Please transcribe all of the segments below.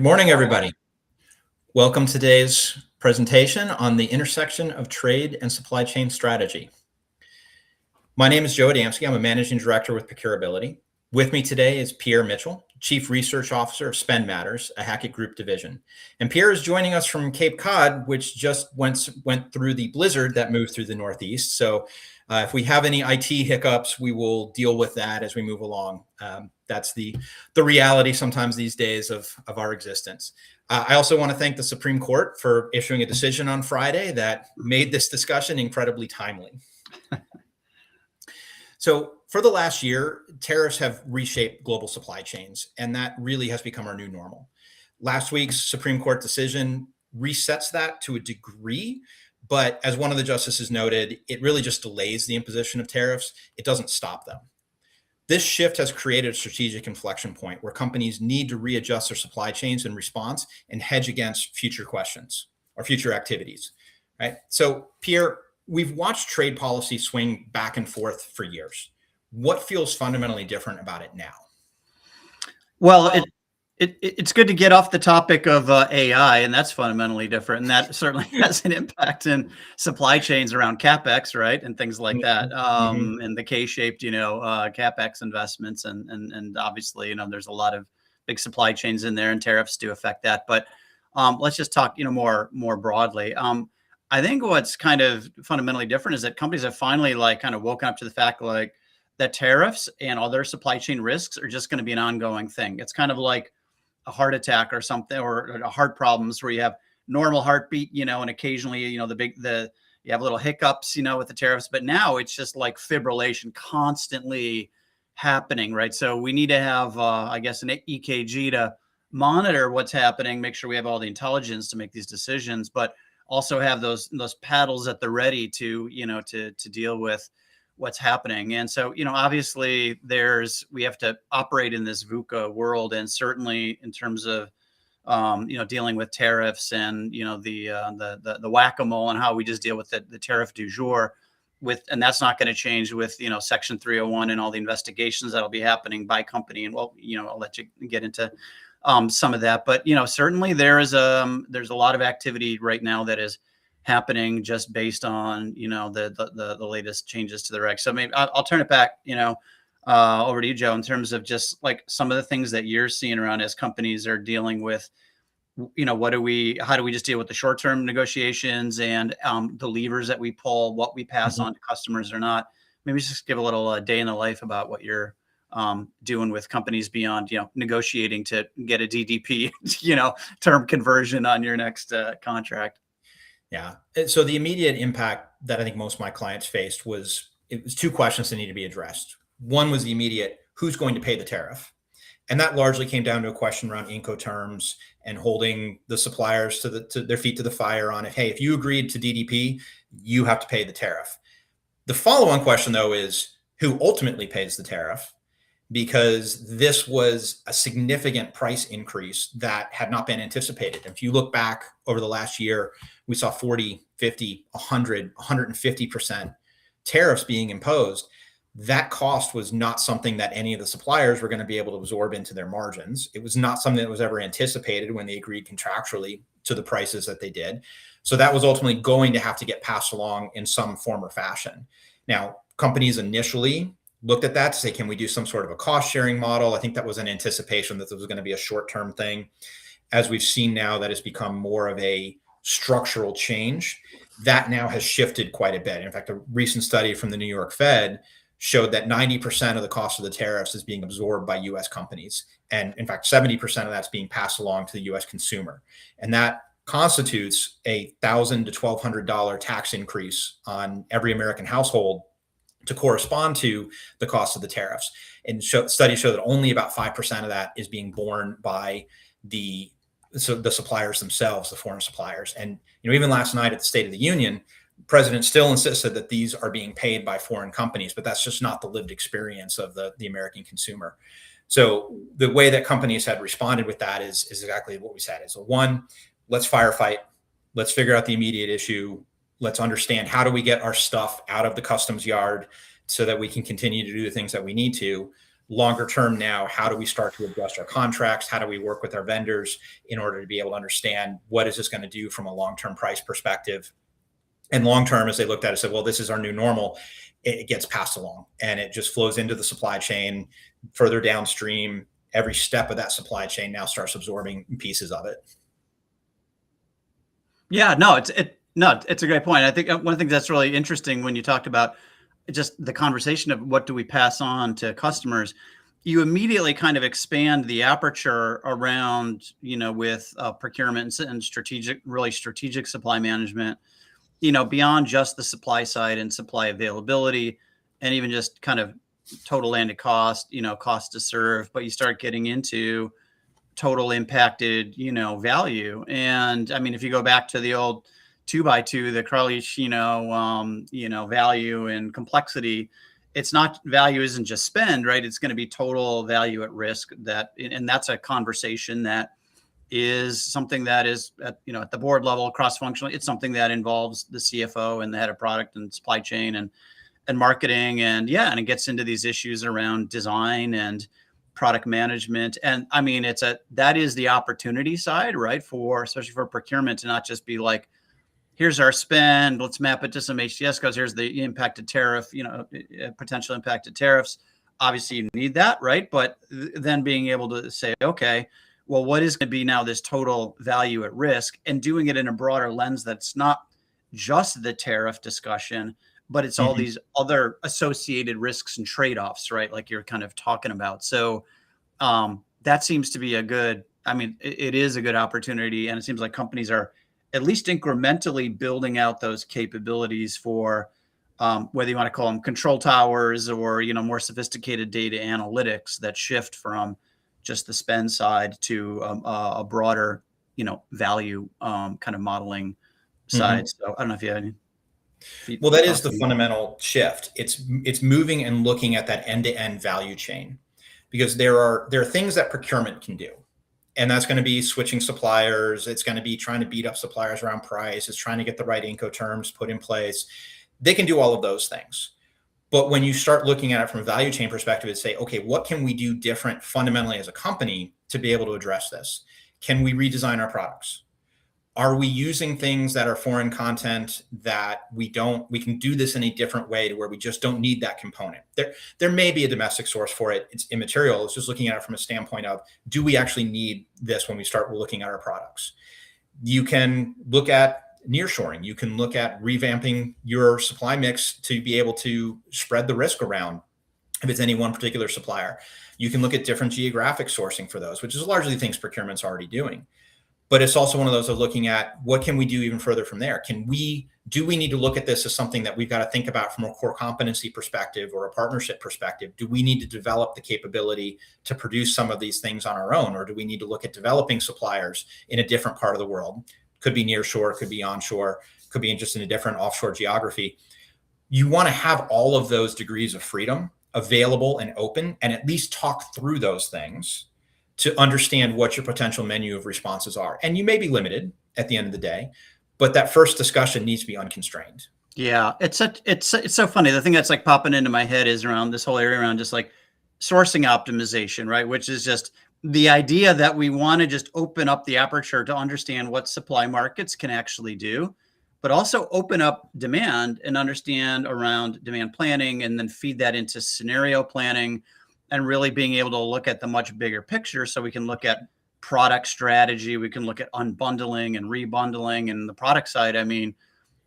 Good morning, everybody. Welcome to today's presentation on the intersection of trade and supply chain strategy. My name is Joe Adamski. I'm a managing director with Procurability. With me today is Pierre Mitchell, Chief Research Officer of Spend Matters, a Hackett Group division. And Pierre is joining us from Cape Cod, which just went through the blizzard that moved through the Northeast. So if we have any IT hiccups, we will deal with that as we move along. That's the reality sometimes these days of our existence. I also want to thank the Supreme Court for issuing a decision on Friday that made this discussion incredibly timely. So for the last year, tariffs have reshaped global supply chains, and that really has become our new normal. Last week's Supreme Court decision resets that to a degree, but as one of the justices noted, it really just delays the imposition of tariffs. It doesn't stop them. This shift has created a strategic inflection point where companies need to readjust their supply chains in response and hedge against future questions or future activities, right? So Pierre, we've watched trade policy swing back and forth for years. What feels fundamentally different about it now? Well, it's good to get off the topic of AI, and that's fundamentally different. And that certainly has an impact in supply chains around CapEx, right? And things like that. And the K-shaped, CapEx investments. And obviously, there's a lot of big supply chains in there, and tariffs do affect that. But let's just talk, more broadly. I think what's kind of fundamentally different is that companies have finally kind of woken up to the fact that tariffs and other supply chain risks are just going to be an ongoing thing. It's kind of like a heart attack or something, or heart problems where you have normal heartbeat, and occasionally, you have little hiccups, with the tariffs, but now it's just like fibrillation constantly happening, right? So we need to have, an EKG to monitor what's happening, make sure we have all the intelligence to make these decisions, but also have those paddles at the ready to deal with what's happening. And so, obviously we have to operate in this VUCA world, and certainly in terms of, dealing with tariffs and, the whack-a-mole and how we just deal with the tariff du jour and that's not going to change with, Section 301 and all the investigations that'll be happening by company. And I'll let you get into some of that, but certainly there's a lot of activity right now that is happening just based on the latest changes to the reg. So maybe I'll turn it back over to you, Joe, in terms of just like some of the things that you're seeing around as companies are dealing with. How do we just deal with the short-term negotiations and the levers that we pull, what we pass on to customers or not? Maybe just give a little day in the life about what you're doing with companies beyond, negotiating to get a DDP, term conversion on your next contract. Yeah. So the immediate impact that I think most of my clients faced was two questions that need to be addressed. One was the immediate, who's going to pay the tariff? And that largely came down to a question around Incoterms and holding the suppliers to their feet to the fire on it. Hey, if you agreed to DDP, you have to pay the tariff. The follow-on question, though, is who ultimately pays the tariff? Because this was a significant price increase that had not been anticipated. If you look back over the last year, we saw 40, 50, 100, 150% tariffs being imposed. That cost was not something that any of the suppliers were going to be able to absorb into their margins. It was not something that was ever anticipated when they agreed contractually to the prices that they did. So that was ultimately going to have to get passed along in some form or fashion. Now, companies initially looked at that to say, can we do some sort of a cost sharing model? I think that was an anticipation that this was going to be a short-term thing. As we've seen now, that has become more of a structural change. That now has shifted quite a bit. In fact, a recent study from the New York Fed showed that 90% of the cost of the tariffs is being absorbed by U.S. companies. And in fact, 70% of that's being passed along to the U.S. consumer. And that constitutes a $1,000 to $1,200 tax increase on every American household to correspond to the cost of the tariffs. And studies show that only about 5% of that is being borne by the suppliers themselves, the foreign suppliers. And even last night at the State of the Union, the president still insisted that these are being paid by foreign companies, but that's just not the lived experience of the American consumer. So the way that companies had responded with that is exactly what we said. So one, let's firefight. Let's figure out the immediate issue. Let's understand how do we get our stuff out of the customs yard so that we can continue to do the things that we need to. longer term now, how do we start to adjust our contracts? How do we work with our vendors in order to be able to understand what is this going to do from a long-term price perspective? And long-term, as they looked at it, said, well, this is our new normal. It gets passed along and it just flows into the supply chain further downstream. Every step of that supply chain now starts absorbing pieces of it. Yeah, no, it's a great point. I think one of the things that's really interesting when you talked about just the conversation of what do we pass on to customers, you immediately kind of expand the aperture around, with procurement and really strategic supply management, beyond just the supply side and supply availability, and even just kind of total landed cost, cost to serve, but you start getting into total impacted, value. And I mean, if you go back to the old 2x2, the Crowley's, value and complexity, it's not, value isn't just spend, right? It's going to be total value at risk, and that's a conversation that is something that is at the board level, cross-functionally. It's something that involves the CFO and the head of product and supply chain and marketing. And it gets into these issues around design and product management. And I mean, that is the opportunity side, right? Especially for procurement, to not just be like, here's our spend, let's map it to some HTS goes, here's the impacted tariff, potential impacted tariffs. Obviously you need that, right? But then being able to say, okay, well, what is going to be now this total value at risk, and doing it in a broader lens that's not just the tariff discussion, but it's all these other associated risks and trade-offs, right? Like you're kind of talking about. So that seems to be it is a good opportunity. And it seems like companies are at least incrementally building out those capabilities for whether you want to call them control towers or, more sophisticated data analytics that shift from just the spend side to a broader, value kind of modeling side. So I don't know if you had any. Well, that is the fundamental shift. It's moving and looking at that end-to-end value chain, because there are things that procurement can do. And that's going to be switching suppliers. It's going to be trying to beat up suppliers around price. It's trying to get the right Incoterms put in place. They can do all of those things. But when you start looking at it from a value chain perspective and say, okay, what can we do different fundamentally as a company to be able to address this? Can we redesign our products? Are we using things that are foreign content that we can do this in a different way to where we just don't need that component? There may be a domestic source for it. It's immaterial. It's just looking at it from a standpoint of, do we actually need this when we start looking at our products? You can look at nearshoring. You can look at revamping your supply mix to be able to spread the risk around if it's any one particular supplier. You can look at different geographic sourcing for those, which is largely things procurement's already doing. But it's also one of those of looking at what can we do even further from there? Do we need to look at this as something that we've got to think about from a core competency perspective or a partnership perspective? Do we need to develop the capability to produce some of these things on our own? Or do we need to look at developing suppliers in a different part of the world? Could be near shore, could be onshore, could be just in a different offshore geography. You want to have all of those degrees of freedom available and open, and at least talk through those things to understand what your potential menu of responses are. And you may be limited at the end of the day, but that first discussion needs to be unconstrained. Yeah, it's so funny. The thing that's like popping into my head is around this whole area around just like sourcing optimization, right? Which is just the idea that we want to just open up the aperture to understand what supply markets can actually do, but also open up demand and understand around demand planning, and then feed that into scenario planning, and really being able to look at the much bigger picture. So we can look at product strategy, we can look at unbundling and rebundling. And the product side, I mean,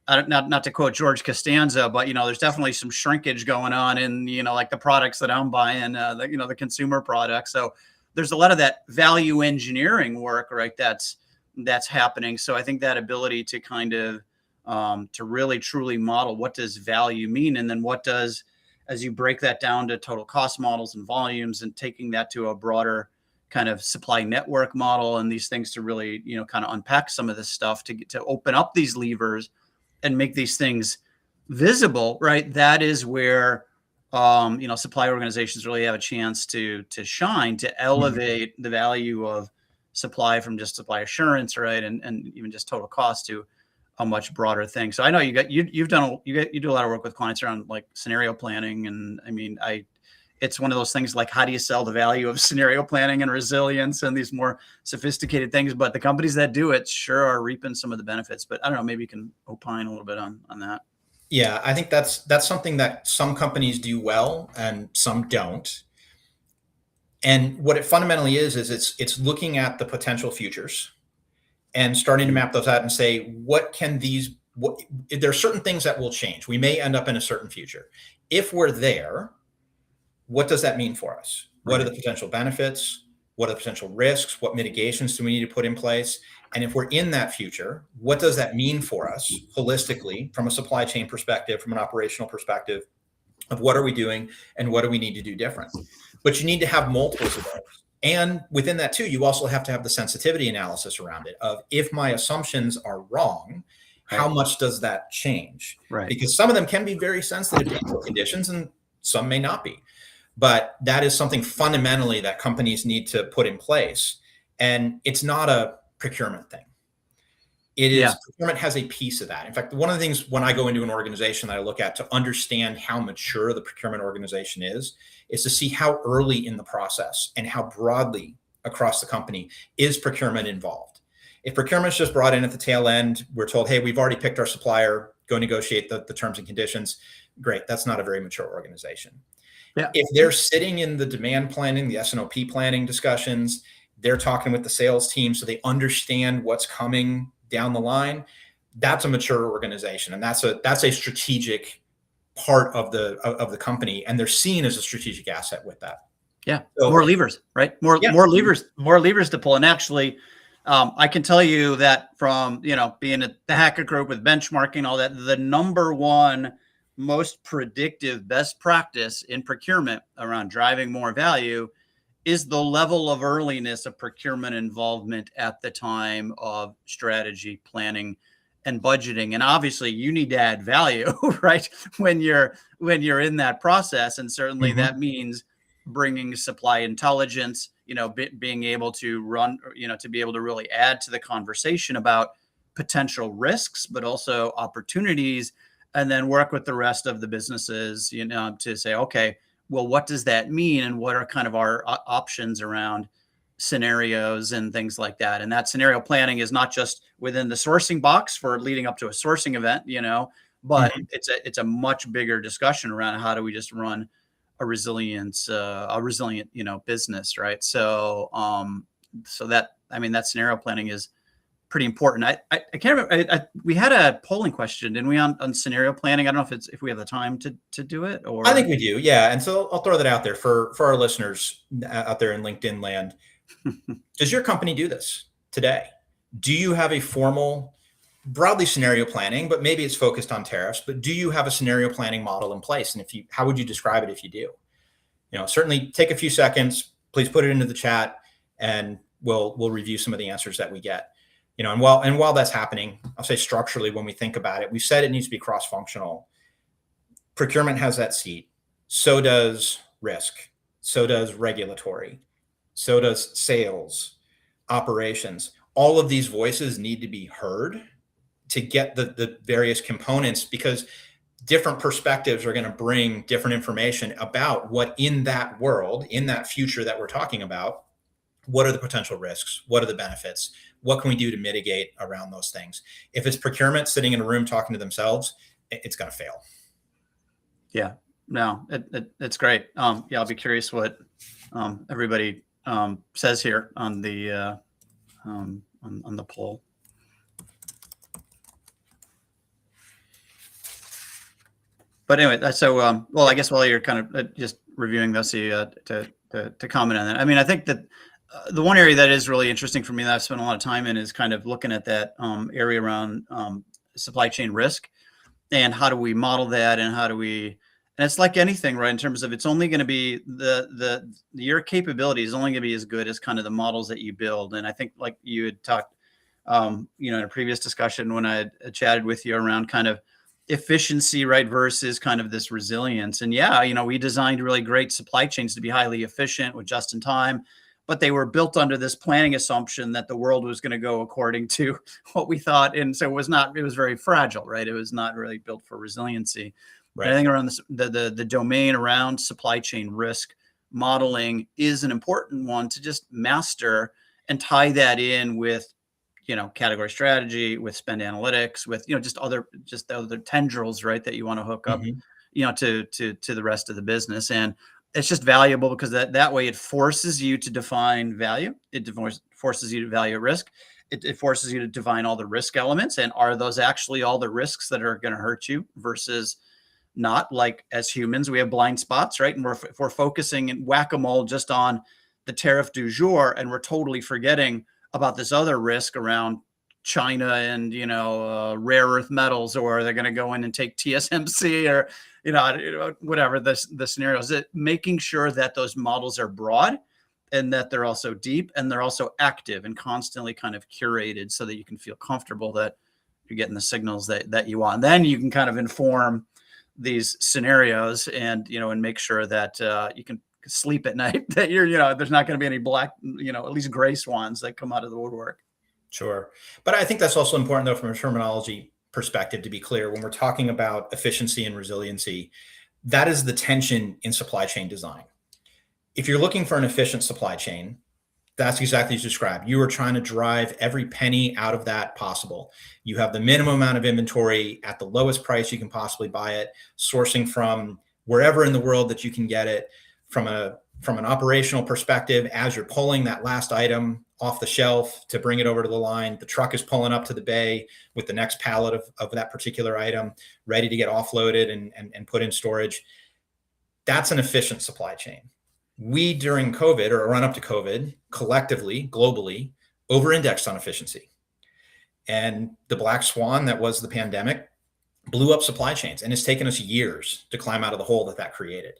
not to quote George Costanza, but there's definitely some shrinkage going on in like the products that I'm buying, the consumer products. So there's a lot of that value engineering work, right? That's happening. So I think that ability to kind of to really truly model what does value mean, and then what does, as you break that down to total cost models and volumes, and taking that to a broader kind of supply network model and these things to really, kind of unpack some of this stuff to open up these levers and make these things visible, right? That is where, supply organizations really have a chance to shine, to elevate the value of supply from just supply assurance, right? And even just total cost to a much broader thing. So I know you do a lot of work with clients around like scenario planning. And I mean, it's one of those things like, how do you sell the value of scenario planning and resilience and these more sophisticated things? But the companies that do it sure are reaping some of the benefits. But I don't know, maybe you can opine a little bit on that. Yeah, I think that's something that some companies do well and some don't. And what it fundamentally is it's looking at the potential futures and starting to map those out and say, what there are certain things that will change. We may end up in a certain future. If we're there, what does that mean for us? What are the potential benefits? What are the potential risks? What mitigations do we need to put in place? And if we're in that future, what does that mean for us holistically from a supply chain perspective, from an operational perspective of what are we doing and what do we need to do different? But you need to have multiples of those. And within that too, you also have to have the sensitivity analysis around it of, if my assumptions are wrong, how much does that change? Right. Because some of them can be very sensitive to input conditions and some may not be. But that is something fundamentally that companies need to put in place. And it's not a procurement thing. It is, procurement has a piece of that. In fact, one of the things when I go into an organization that I look at to understand how mature the procurement organization is to see how early in the process and how broadly across the company is procurement involved. If procurement's just brought in at the tail end, we're told, hey, we've already picked our supplier, go negotiate the terms and conditions. Great. That's not a very mature organization. Yeah. If they're sitting in the demand planning, the S&OP planning discussions, they're talking with the sales team so they understand what's coming down the line, that's a mature organization. And that's a strategic part of the company. And they're seen as a strategic asset with that. Yeah. So, more levers, right? More levers to pull. And actually, I can tell you that from, being at the Hacker Group with benchmarking, all that, the number one most predictive best practice in procurement around driving more value is the level of earliness of procurement involvement at the time of strategy, planning, and budgeting. And obviously you need to add value, right? When you're in that process. And certainly that means bringing supply intelligence, being able to run, to be able to really add to the conversation about potential risks, but also opportunities, and then work with the rest of the businesses, to say, okay, well, what does that mean? And what are kind of our options around scenarios and things like that? And that scenario planning is not just within the sourcing box for leading up to a sourcing event, but it's a much bigger discussion around how do we just run a resilient, business, right? So, that scenario planning is pretty important. I can't remember. We had a polling question, didn't we, on scenario planning? I don't know if we have the time to do it, or I think we do. Yeah. And so I'll throw that out there for our listeners out there in LinkedIn land. Does your company do this today? Do you have a formal, broadly scenario planning, but maybe it's focused on tariffs, but do you have a scenario planning model in place? And how would you describe it if you do? Certainly take a few seconds, please put it into the chat, and we'll review some of the answers that we get. And while that's happening, I'll say structurally, when we think about it, we said it needs to be cross-functional. Procurement has that seat. So does risk. So does regulatory. So does sales, operations. All of these voices need to be heard to get the various components, because different perspectives are going to bring different information about what in that world, in that future that we're talking about, what are the potential risks? What are the benefits? What can we do to mitigate around those things? If it's procurement sitting in a room talking to themselves, it's going to fail. Yeah, no, it's great. I'll be curious what everybody says here on the poll. But anyway, so I guess while you're kind of just reviewing this, to comment on that. I mean, I think that the one area that is really interesting for me that I've spent a lot of time in is kind of looking at that area around supply chain risk, and how do we model that, and and it's like anything, right? In terms of, it's only going to be your capability is only going to be as good as kind of the models that you build. And I think, like you had talked, in a previous discussion when I had chatted with you around kind of efficiency, right, versus kind of this resilience. And we designed really great supply chains to be highly efficient with just in time, but they were built under this planning assumption that the world was going to go according to what we thought. And so it was very fragile, right? It was not really built for resiliency. Right. And I think around the domain around supply chain risk modeling is an important one to just master and tie that in with, category strategy, with spend analytics, with, just the other tendrils, right, that you want to hook up, Mhm. to the rest of the business. And it's just valuable because that way it forces you to define value. It forces you to value risk. It forces you to define all the risk elements. And are those actually all the risks that are going to hurt you versus not? Like, as humans, we have blind spots, right? And if we're focusing in whack-a-mole just on the tariff du jour, and we're totally forgetting about this other risk around China and, rare earth metals, or they're going to go in and take TSMC, or, whatever the scenario is, it making sure that those models are broad and that they're also deep and they're also active and constantly kind of curated so that you can feel comfortable that you're getting the signals that you want. And then you can kind of inform these scenarios and, and make sure that you can sleep at night, that there's not going to be any black, at least gray swans that come out of the woodwork. Sure. But I think that's also important, though, from a terminology perspective, to be clear, when we're talking about efficiency and resiliency, that is the tension in supply chain design. If you're looking for an efficient supply chain, that's exactly as described. You are trying to drive every penny out of that possible. You have the minimum amount of inventory at the lowest price you can possibly buy it, sourcing from wherever in the world that you can get it. From an operational perspective, as you're pulling that last item off the shelf to bring it over to the line, the truck is pulling up to the bay with the next pallet of that particular item ready to get offloaded and put in storage. That's an efficient supply chain. We, during COVID, or run up to COVID, collectively, globally, over-indexed on efficiency. And the black swan that was the pandemic blew up supply chains, and it's taken us years to climb out of the hole that created.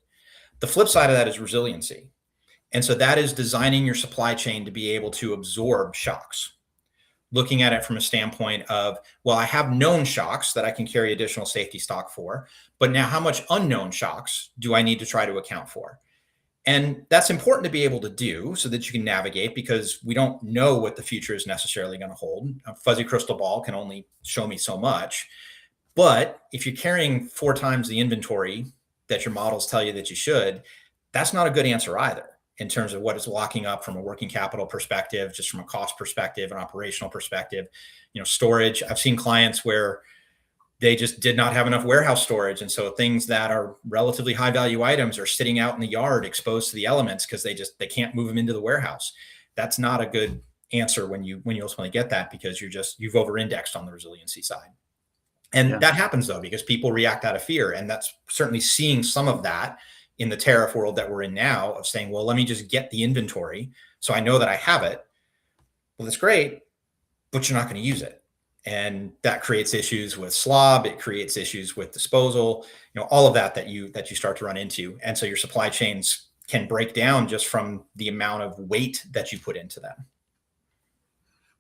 The flip side of that is resiliency. And so that is designing your supply chain to be able to absorb shocks. Looking at it from a standpoint of, well, I have known shocks that I can carry additional safety stock for, but now how much unknown shocks do I need to try to account for? And that's important to be able to do so that you can navigate, because we don't know what the future is necessarily going to hold. A fuzzy crystal ball can only show me so much. But if you're carrying 4 times the inventory that your models tell you that you should, that's not a good answer either, in terms of what it's locking up from a working capital perspective, just from a cost perspective, an operational perspective. Storage. I've seen clients where they just did not have enough warehouse storage. And so things that are relatively high value items are sitting out in the yard exposed to the elements because they can't move them into the warehouse. That's not a good answer when you ultimately get that, because you've over indexed on the resiliency side. And that happens, though, because people react out of fear. And that's certainly seeing some of that in the tariff world that we're in now, of saying, well, let me just get the inventory so I know that I have it. Well, that's great, but you're not going to use it. And that creates issues with slob. It creates issues with disposal, all of that you start to run into. And so your supply chains can break down just from the amount of weight that you put into them.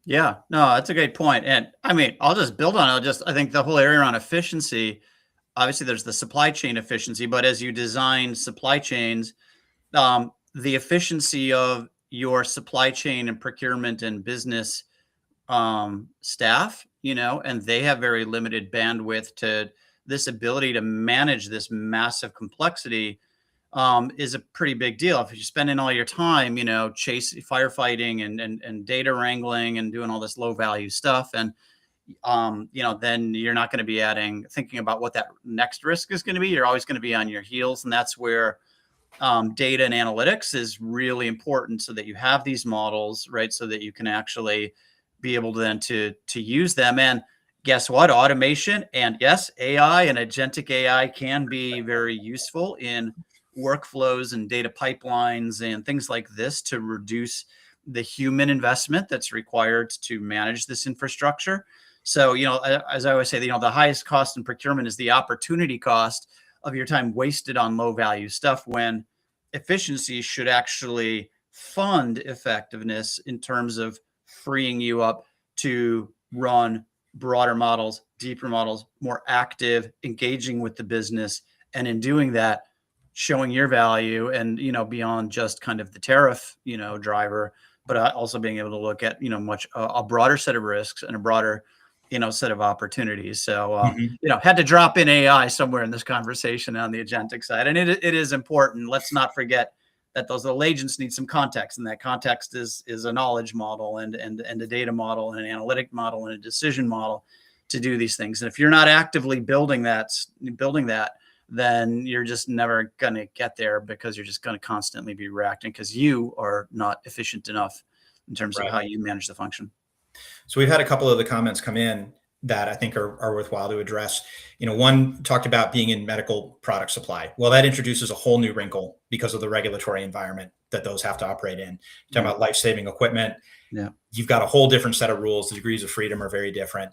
Yeah, no, that's a great point. And I mean, I'll just build on it. I think the whole area around efficiency, obviously there's the supply chain efficiency, but as you design supply chains, the efficiency of your supply chain and procurement and business staff, and they have very limited bandwidth to this ability to manage this massive complexity, is a pretty big deal. If you're spending all your time, firefighting and data wrangling and doing all this low value stuff, and then you're not going to be thinking about what that next risk is going to be. You're always going to be on your heels. And that's where data and analytics is really important, so that you have these models, right? So that you can actually be able to then to use them. And guess what? Automation and yes, AI and agentic AI can be very useful in workflows and data pipelines and things like this to reduce the human investment that's required to manage this infrastructure. So, as I always say, the highest cost in procurement is the opportunity cost of your time wasted on low value stuff, when efficiency should actually fund effectiveness in terms of freeing you up to run broader models, deeper models, more active, engaging with the business. And in doing that, showing your value and, beyond just kind of the tariff, driver, but also being able to look at, a broader set of risks and a broader set of opportunities. So, Mhm. had to drop in AI somewhere in this conversation on the agentic side. And it is important. Let's not forget that those little agents need some context, and that context is a knowledge model and a data model and an analytic model and a decision model to do these things. And if you're not actively building that, then you're just never going to get there, because you're just going to constantly be reacting because you are not efficient enough in terms of Right. how you manage the function. So we've had a couple of the comments come in that I think are worthwhile to address. One talked about being in medical product supply. Well, that introduces a whole new wrinkle because of the regulatory environment that those have to operate in. You're talking about life-saving equipment. Yeah. You've got a whole different set of rules. The degrees of freedom are very different.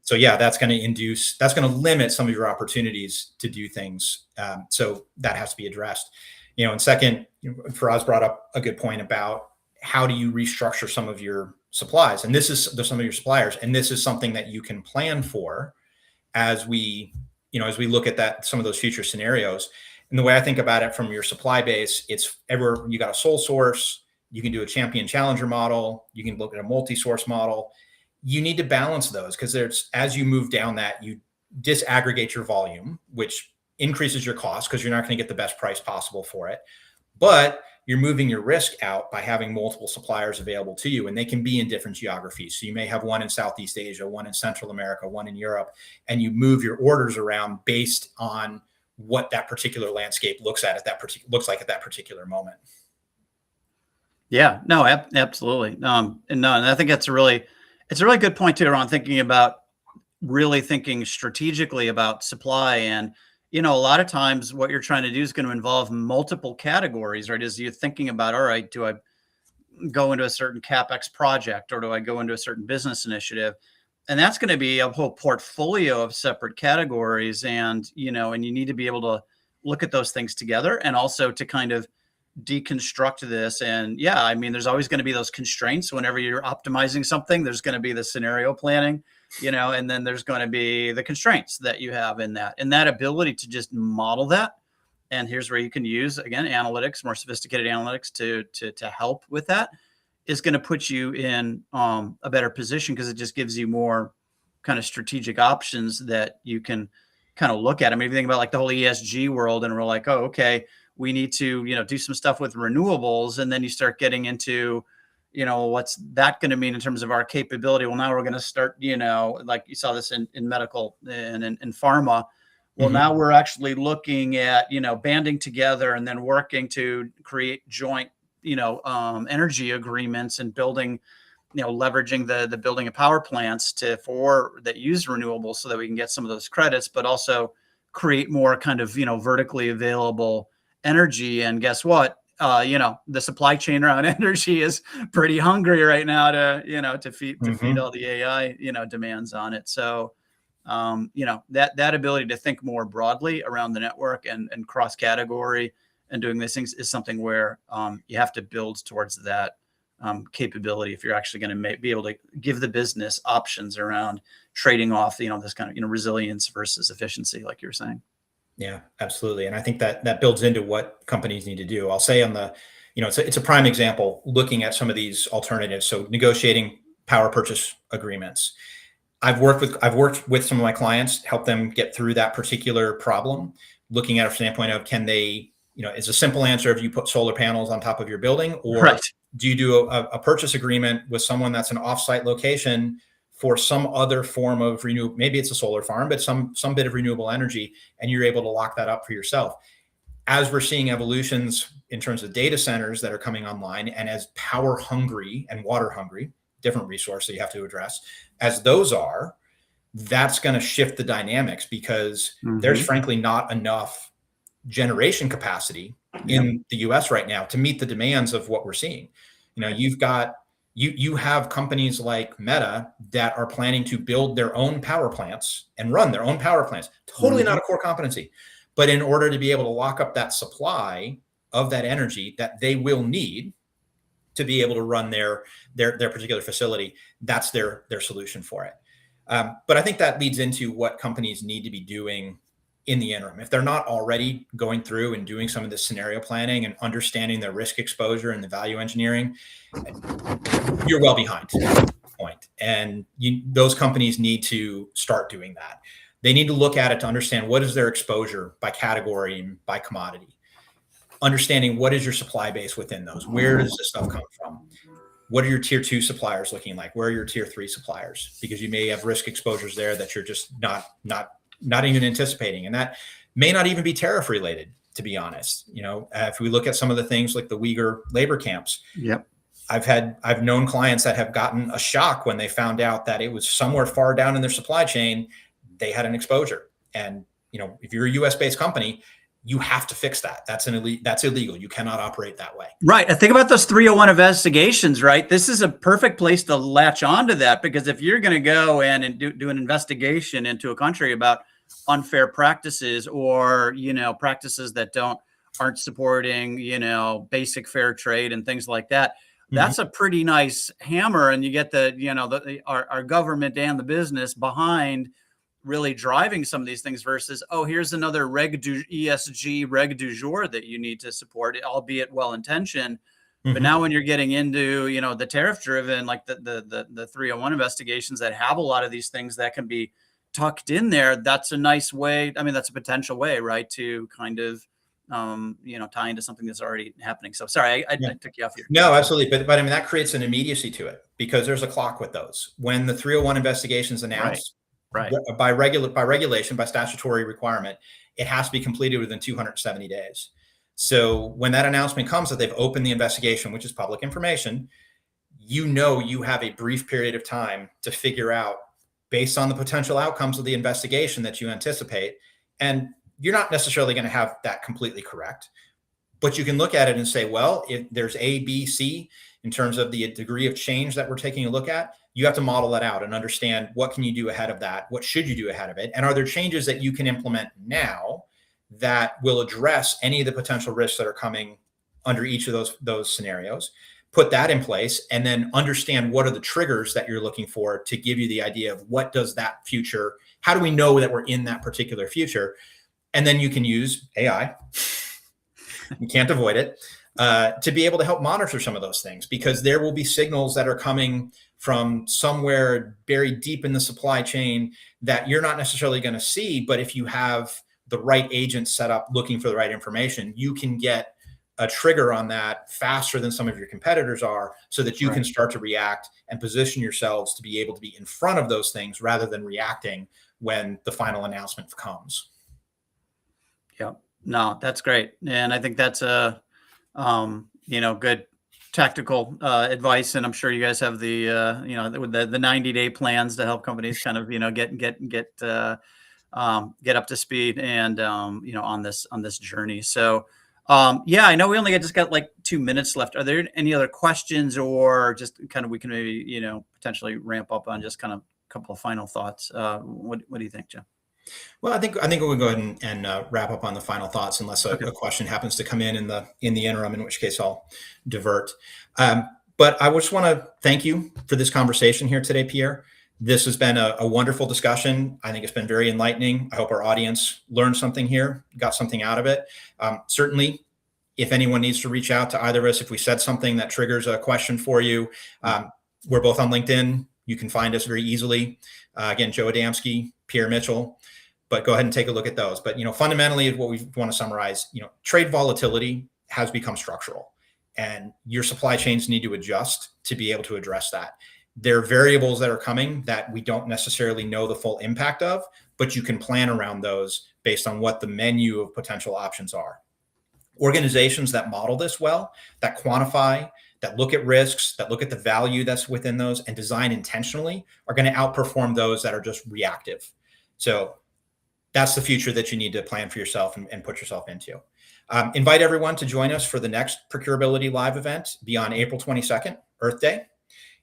So yeah, that's going to limit some of your opportunities to do things. So that has to be addressed. And second, Faraz brought up a good point about how do you restructure some of your supplies, and this is some of your suppliers, and this is something that you can plan for as we look at some of those future scenarios. And the way I think about it from your supply base, it's you got a sole source, you can do a champion challenger model, you can look at a multi-source model. You need to balance those, because as you move down that, you disaggregate your volume, which increases your cost because you're not going to get the best price possible for it. But you're moving your risk out by having multiple suppliers available to you, and they can be in different geographies. So you may have one in Southeast Asia, one in Central America, one in Europe, and you move your orders around based on what that particular landscape looks like at that particular moment. Yeah, no, absolutely. And I think it's a really good point too, around really thinking strategically about supply. And a lot of times what you're trying to do is going to involve multiple categories, right? As you're thinking about, all right, do I go into a certain CapEx project, or do I go into a certain business initiative? And that's going to be a whole portfolio of separate categories. And, and you need to be able to look at those things together, and also to kind of deconstruct this. And yeah, I mean, there's always going to be those constraints whenever you're optimizing something. There's going to be the scenario planning, and then there's going to be the constraints that you have in that, and that ability to just model that. And here's where you can use, again, analytics, more sophisticated analytics to help with that, is going to put you in a better position, because it just gives you more kind of strategic options that you can kind of look at. I mean, if you think about like the whole ESG world, and we're like, oh, okay, we need to, do some stuff with renewables. And then you start getting into, what's that going to mean in terms of our capability? Well, now we're going to start, like you saw this in medical and in pharma. Well, now we're actually looking at, banding together and then working to create joint, energy agreements, and building, leveraging the building of power plants that use renewables, so that we can get some of those credits, but also create more kind of, vertically available energy. And guess what? The supply chain around energy is pretty hungry right now to feed all the AI, demands on it. So, that ability to think more broadly around the network and cross category and doing these things is something where you have to build towards that capability if you're actually going to be able to give the business options around trading off, this kind of, resilience versus efficiency, like you were saying. Yeah, absolutely. And I think that builds into what companies need to do. I'll say it's a prime example, looking at some of these alternatives. So negotiating power purchase agreements. I've worked with some of my clients, help them get through that particular problem, looking at it from the standpoint of, can they, it's a simple answer if you put solar panels on top of your building, or do you do a purchase agreement with someone that's an offsite location for some other form of renewable, maybe it's a solar farm, but some bit of renewable energy, and you're able to lock that up for yourself. As we're seeing evolutions in terms of data centers that are coming online, and as power hungry and water hungry, different resource that you have to address, as those are, that's going to shift the dynamics, because there's frankly not enough generation capacity in the US right now to meet the demands of what we're seeing. You have companies like Meta that are planning to build their own power plants and run their own power plants. Totally not a core competency. But in order to be able to lock up that supply of that energy that they will need to be able to run their particular facility, that's their solution for it. But I think that leads into what companies need to be doing in the interim. If they're not already going through and doing some of this scenario planning and understanding their risk exposure and the value engineering, you're well behind at this point. And those companies need to start doing that. They need to look at it to understand what is their exposure by category and by commodity. Understanding what is your supply base within those. Where does this stuff come from? What are your tier 2 suppliers looking like? Where are your tier 3 suppliers? Because you may have risk exposures there that you're just not even anticipating. And that may not even be tariff related, to be honest. If we look at some of the things like the Uyghur labor camps, Yep. I've known clients that have gotten a shock when they found out that it was somewhere far down in their supply chain, they had an exposure. And, if you're a US based company, you have to fix that. That's illegal. You cannot operate that way. Right. I think about those 301 investigations, right? This is a perfect place to latch onto that, because if you're going to go in and do an investigation into a country about unfair practices or, practices that aren't supporting, basic fair trade and things like that, that's a pretty nice hammer. And you get our government and the business behind really driving some of these things versus, here's another ESG reg du jour that you need to support, albeit well-intentioned. But now when you're getting into, the tariff driven, like the 301 investigations that have a lot of these things that can be tucked in there, that's a nice way. I mean, that's a potential way, right, to kind of, tie into something that's already happening. So sorry, I took you off here. No, absolutely. But I mean, that creates an immediacy to it because there's a clock with those. When the 301 investigations announced, right. By regulation, by statutory requirement, it has to be completed within 270 days. So when that announcement comes that they've opened the investigation, which is public information, you have a brief period of time to figure out, based on the potential outcomes of the investigation that you anticipate. And you're not necessarily going to have that completely correct, but you can look at it and say, well, if there's A, B, C, in terms of the degree of change that we're taking a look at, you have to model that out and understand what can you do ahead of that? What should you do ahead of it? And are there changes that you can implement now that will address any of the potential risks that are coming under each of those scenarios? Put that in place and then understand what are the triggers that you're looking for to give you the idea of what does that future, how do we know that we're in that particular future? And then you can use AI, you can't avoid it, to be able to help monitor some of those things, because there will be signals that are coming from somewhere buried deep in the supply chain that you're not necessarily going to see. But if you have the right agent set up looking for the right information, you can get a trigger on that faster than some of your competitors are, so that you can start to react and position yourselves to be able to be in front of those things rather than reacting when the final announcement comes. Yeah, no, that's great. And I think that's a, good tactical advice. And I'm sure you guys have the 90-day plans to help companies kind of, get up to speed and, on this journey. So, I know we only just got like 2 minutes left. Are there any other questions, or just kind of, we can maybe, potentially ramp up on just kind of a couple of final thoughts? What do you think, Joe? Well, I think we'll go ahead and wrap up on the final thoughts, unless a question happens to come in the interim, in which case I'll divert. But I just want to thank you for this conversation here today, Pierre. This has been a wonderful discussion. I think it's been very enlightening. I hope our audience learned something here, got something out of it. Certainly, if anyone needs to reach out to either of us, if we said something that triggers a question for you, we're both on LinkedIn. You can find us very easily. Again, Joe Adamski, Pierre Mitchell. But go ahead and take a look at those. But fundamentally, what we want to summarize, trade volatility has become structural, and your supply chains need to adjust to be able to address that. There are variables that are coming that we don't necessarily know the full impact of, but you can plan around those based on what the menu of potential options are. Organizations that model this well, that quantify, that look at risks, that look at the value that's within those and design intentionally, are going to outperform those that are just reactive. So that's the future that you need to plan for yourself and put yourself into. Invite everyone to join us for the next Procurability Live event beyond April 22nd, Earth Day.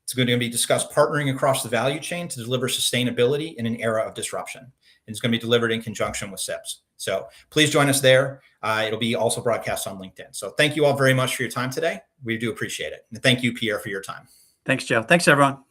It's going to be discussed partnering across the value chain to deliver sustainability in an era of disruption. And it's going to be delivered in conjunction with SIPs. So please join us there. It'll be also broadcast on LinkedIn. So thank you all very much for your time today. We do appreciate it. And thank you, Pierre, for your time. Thanks, Joe. Thanks, everyone.